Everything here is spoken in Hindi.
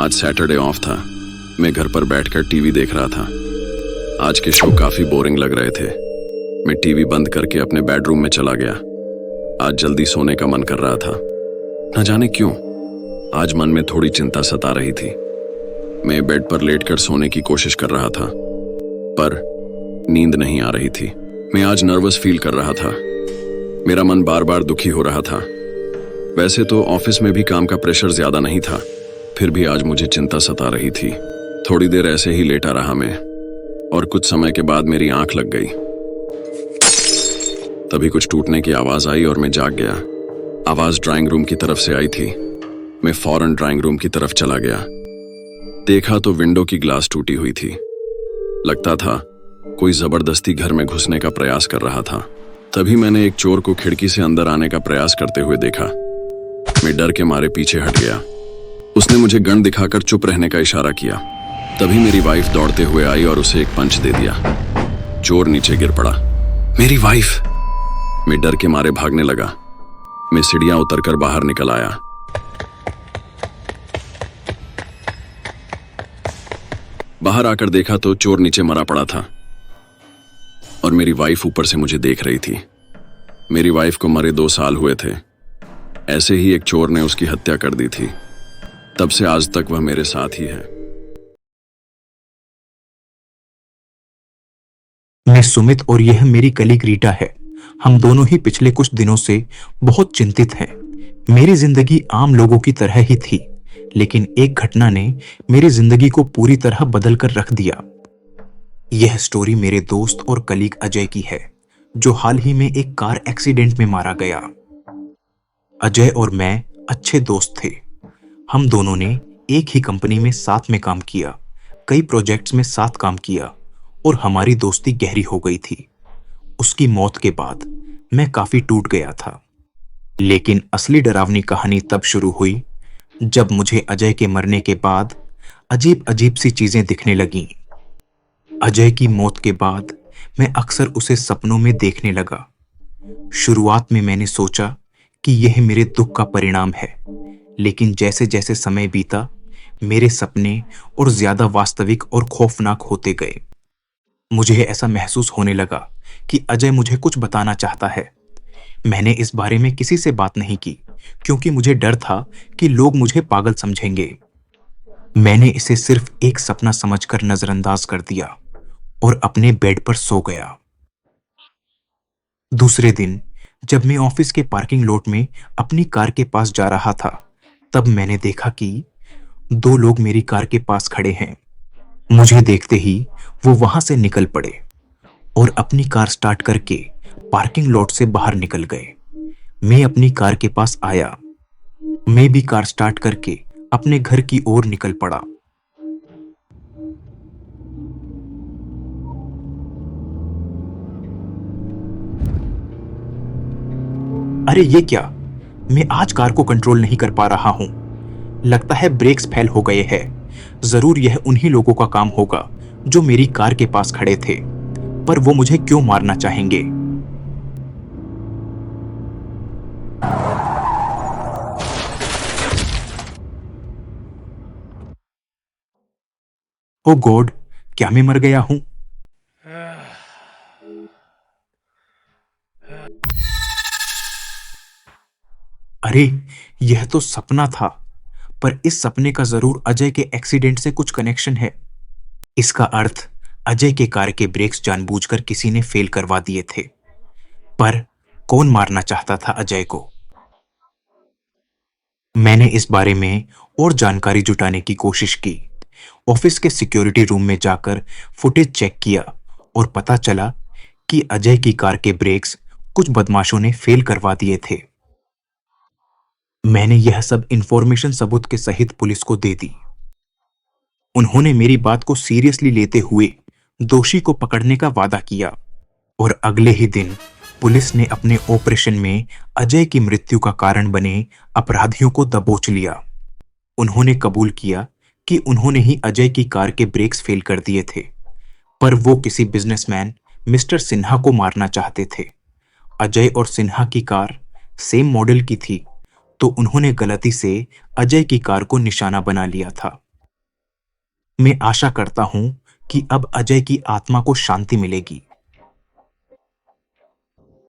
आज सैटरडे ऑफ था। मैं घर पर बैठकर टीवी देख रहा था। आज के शो काफी बोरिंग लग रहे थे। मैं टीवी बंद करके अपने बेडरूम में चला गया। आज जल्दी सोने का मन कर रहा था। न जाने क्यों आज मन में थोड़ी चिंता सता रही थी। मैं बेड पर लेटकर सोने की कोशिश कर रहा था, पर नींद नहीं आ रही थी। मैं आज नर्वस फील कर रहा था। मेरा मन बार बार दुखी हो रहा था। वैसे तो ऑफिस में भी काम का प्रेशर ज्यादा नहीं था, फिर भी आज मुझे चिंता सता रही थी। थोड़ी देर ऐसे ही लेटा रहा मैं, और कुछ समय के बाद मेरी आंख लग गई। तभी कुछ टूटने की आवाज आई और मैं जाग गया। आवाज ड्राइंग रूम की तरफ से आई थी। मैं फौरन ड्राइंग रूम की तरफ चला गया। देखा तो विंडो की ग्लास टूटी हुई थी। लगता था कोई जबरदस्ती घर में घुसने का प्रयास कर रहा था। तभी मैंने एक चोर को खिड़की से अंदर आने का प्रयास करते हुए देखा। मैं डर के मारे पीछे हट गया। उसने मुझे गन दिखाकर चुप रहने का इशारा किया। तभी मेरी वाइफ दौड़ते हुए आई और उसे एक पंच दे दिया। चोर नीचे गिर पड़ा। मेरी वाइफ! मैं डर के मारे भागने लगा। मैं सीढ़ियां उतरकर बाहर निकल आया। बाहर आकर देखा तो चोर नीचे मरा पड़ा था और मेरी वाइफ ऊपर से मुझे देख रही थी। मेरी वाइफ को मरे 2 साल हुए थे। ऐसे ही एक चोर ने उसकी हत्या कर दी थी। तब से आज तक वह मेरे साथ ही है। मैं सुमित और यह मेरी कलीग रीटा है। हम दोनों ही पिछले कुछ दिनों से बहुत चिंतित हैं। मेरी जिंदगी आम लोगों की तरह ही थी, लेकिन एक घटना ने मेरी जिंदगी को पूरी तरह बदल कर रख दिया। यह स्टोरी मेरे दोस्त और कलीग अजय की है, जो हाल ही में एक कार एक्सीडेंट में मारा गया। अजय और मैं अच्छे दोस्त थे। हम दोनों ने एक ही कंपनी में साथ में काम किया, कई प्रोजेक्ट्स में साथ काम किया और हमारी दोस्ती गहरी हो गई थी। उसकी मौत के बाद मैं काफी टूट गया था। लेकिन असली डरावनी कहानी तब शुरू हुई जब मुझे अजय के मरने के बाद अजीब अजीब सी चीजें दिखने लगीं। अजय की मौत के बाद मैं अक्सर उसे सपनों में देखने लगा। शुरुआत में मैंने सोचा कि यह मेरे दुख का परिणाम है, लेकिन जैसे जैसे समय बीता, मेरे सपने और ज्यादा वास्तविक और खौफनाक होते गए। मुझे ऐसा महसूस होने लगा कि अजय मुझे कुछ बताना चाहता है। मैंने इस बारे में किसी से बात नहीं की, क्योंकि मुझे डर था कि लोग मुझे पागल समझेंगे। मैंने इसे सिर्फ एक सपना समझकर नजरअंदाज कर दिया और अपने बेड पर सो गया। दूसरे दिन जब मैं ऑफिस के पार्किंग लॉट में अपनी कार के पास जा रहा था, तब मैंने देखा कि 2 लोग मेरी कार के पास खड़े हैं। मुझे देखते ही वो वहां से निकल पड़े और अपनी कार स्टार्ट करके पार्किंग लॉट से बाहर निकल गए। मैं अपनी कार के पास आया। मैं भी कार स्टार्ट करके अपने घर की ओर निकल पड़ा। अरे ये क्या! मैं आज कार को कंट्रोल नहीं कर पा रहा हूं। लगता है ब्रेक्स फेल हो गए हैं। जरूर यह उन्हीं लोगों का काम होगा जो मेरी कार के पास खड़े थे, पर वो मुझे क्यों मारना चाहेंगे? ओ गॉड, क्या मैं मर गया हूं? अरे, यह तो सपना था, पर इस सपने का जरूर अजय के एक्सीडेंट से कुछ कनेक्शन है। इसका अर्थ अजय के कार के ब्रेक्स जानबूझकर किसी ने फेल करवा दिए थे। पर कौन मारना चाहता था अजय को? मैंने इस बारे में और जानकारी जुटाने की कोशिश की। ऑफिस के सिक्योरिटी रूम में जाकर फुटेज चेक किया और पता चला कि अजय की कार के ब्रेक्स कुछ बदमाशों ने फेल करवा दिए थे। मैंने यह सब इंफॉर्मेशन सबूत के सहित पुलिस को दे दी। उन्होंने मेरी बात को सीरियसली लेते हुए दोषी को पकड़ने का वादा किया और अगले ही दिन पुलिस ने अपने ऑपरेशन में अजय की मृत्यु का कारण बने अपराधियों को दबोच लिया। उन्होंने कबूल किया कि उन्होंने ही अजय की कार के ब्रेक्स फेल कर दिए थे, पर वो किसी बिजनेसमैन मिस्टर सिन्हा को मारना चाहते थे। अजय और सिन्हा की कार सेम मॉडल की थी, तो उन्होंने गलती से अजय की कार को निशाना बना लिया था। मैं आशा करता हूं कि अब अजय की आत्मा को शांति मिलेगी।